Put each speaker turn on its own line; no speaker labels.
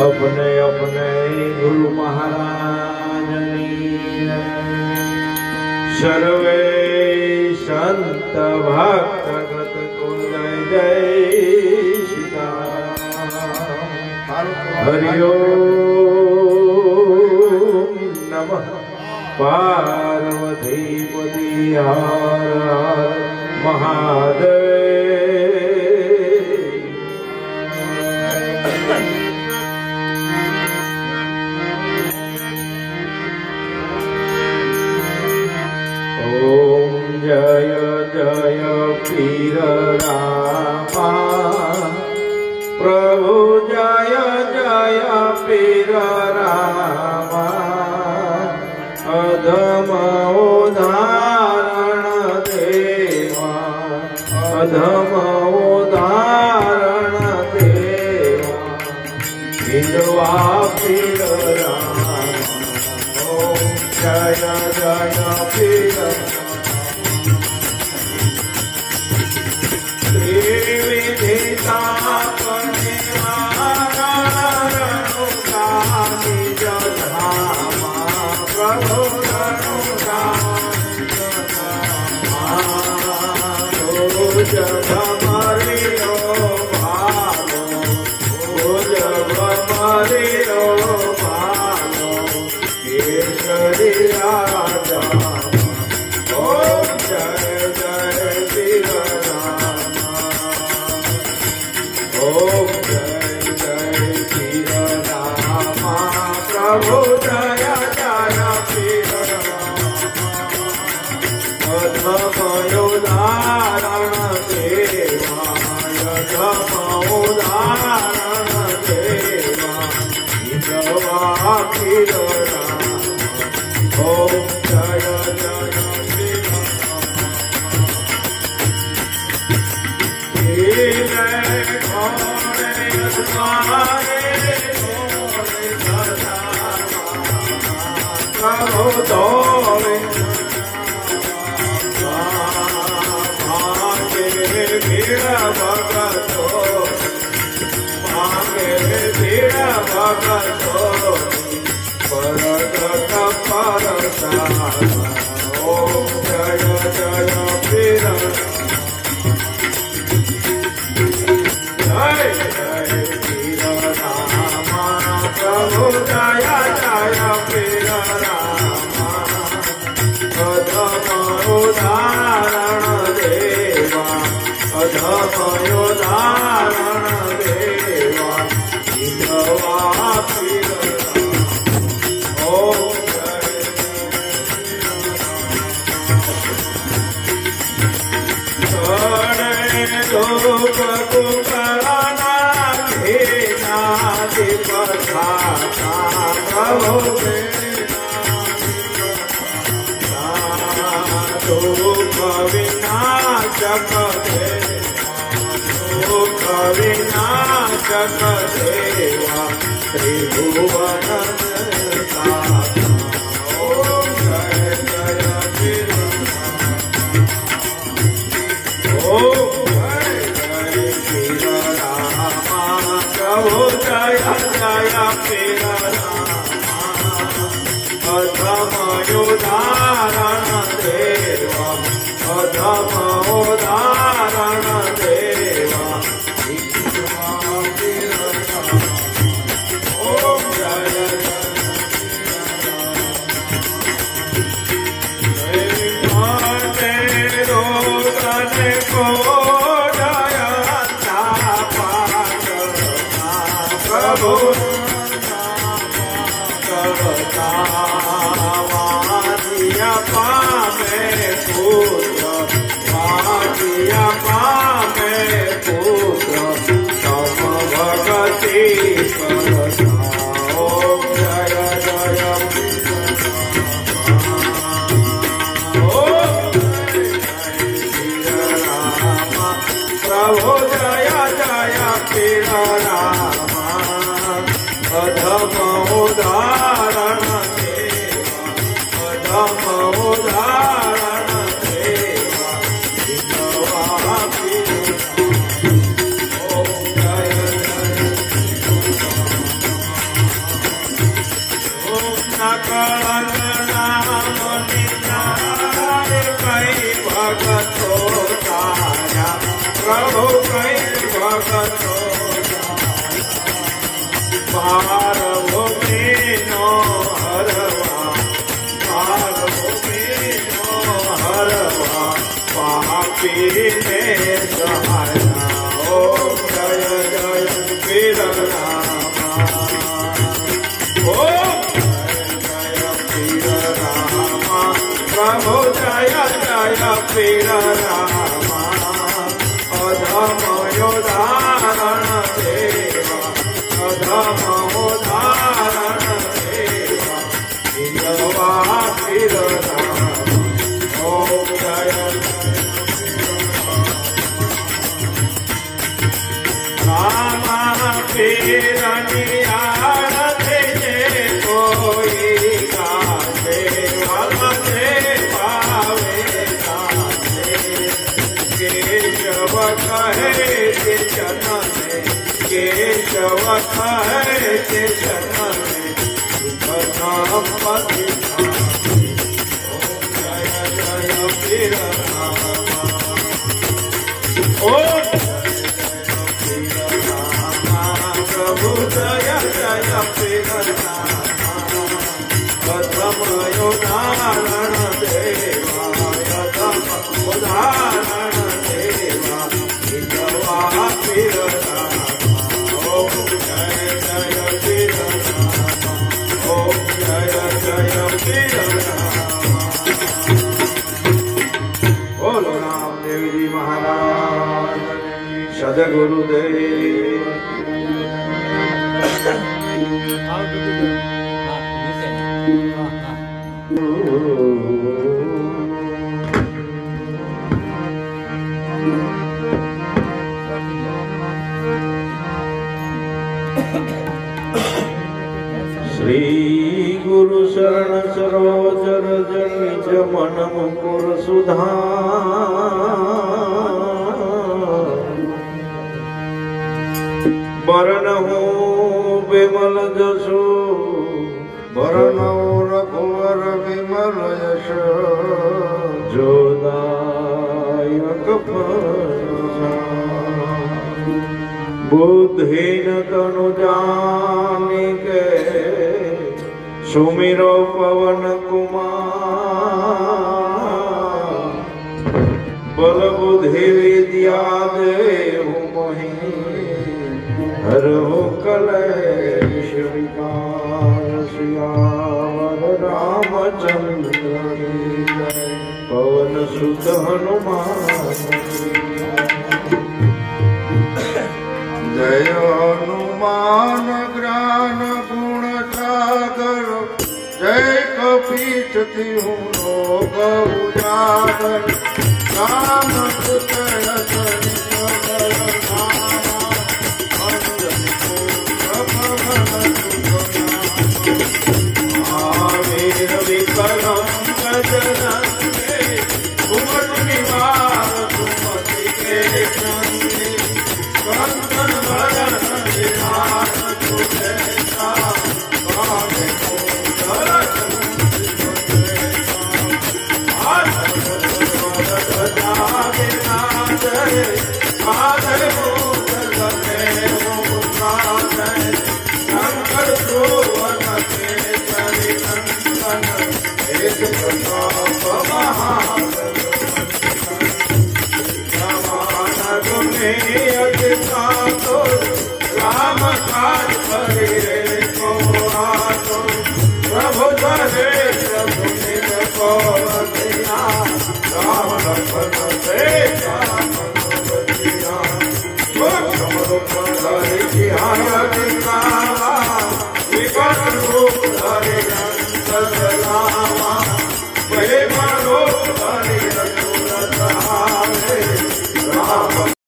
अपने अपने गुरु महाराज सर्वे संत भक्तगत को जय जय सीताराम। हरि ओम नमः पार्वती पति हर हर महादेव। जय जय पीर रामा प्रभु जय जय पीर रामा। अधम उदाहरण देवा अधम उदाहरण देवा विधवा पीर रामा। ओम जय जय पीर जब हमारी ओ भालो जब हमारी ओ भालो केसरी राजा। ओम जय जय श्री रामा। ओम जय जय श्री रामा प्रभु जय जय श्री रामा। अधम उदाहरण देवा अधम उदाहरण देवा विधवा पीर रामा। ओम जय जय श्री प्रभु दौड़े भगतो मांगे भीड़ भगतो परगत परसा। ओम जय जय पीर जय जय पीर रामा प्रभु जय जय पीर रामा। अधम उदाहरण देवा अधम उदाहरण देवा विधवा पीर रामा। ओम जय रूप कुकराना घेना दिपधाता प्रभु दुख विनाशक दुख विनाशक देवा त्रिभुवन दाता। ओम जय जय पीर ओम जय जय पीर रामा प्रभु जय जय पीर रामा। अधम उदाहरण देवा अधम उदाहरण देवा विधवा पीर रामा। ओम जय जय रोगन को जयता प्रभु करता वादिया पामे पुत्र वादिया पामे पुत्र तम भगति करता। ओम जय जय प्रभु जय जय पीर रामा। अधम उदाहरण देवा अधम उदाहरण देवा विधवा पीर रामा। ओम जय जय कलंक नाम निंदाए कई भगतो तारा प्रभु कई भगतो भार भूमिनो हरवा भार भूमिनो हरवा पापी ने सहायता ओम जय जय वीर रामा ओम जय जय वीर रामा प्रभु जय जय वीर रामा अधम योधारण देवा अधम उदाहरण देवा इंद्रवा वीर रामा ओम जय रामा पीर नियारते कोई गाते वलते पावे गाते केशव कहे के चरण केशव कहे के चरण सुखधाम पति ओम जय जय वीर रामा ओम प्रभु जय जय वीर रामा प्रथम उदाहरण देवा प्रथम उदाहरण देवा इंद्रवा वीर रामा ओम जय जय वीर रामा ओम जय जय वीर रामा बोलो रामदेव जी महाराज सदगुरुदेव श्री गुरु शरण सरोज रज निज मन मुकुर सुधार बरनहु विमल जसु बरनहु रघुवर विमल यश जोदायक बुद्धिन तनु जानिके सुमिरो पवन कुमार बल बुद्धि विद्या देहु मोहि हरहु कलेश विकार सियावर रामचंद्र की जय पवन सुत हनुमान जय हनुमान ज्ञान गुण सागर जय कपीश तिहु लोक उजागर राम सुत रतन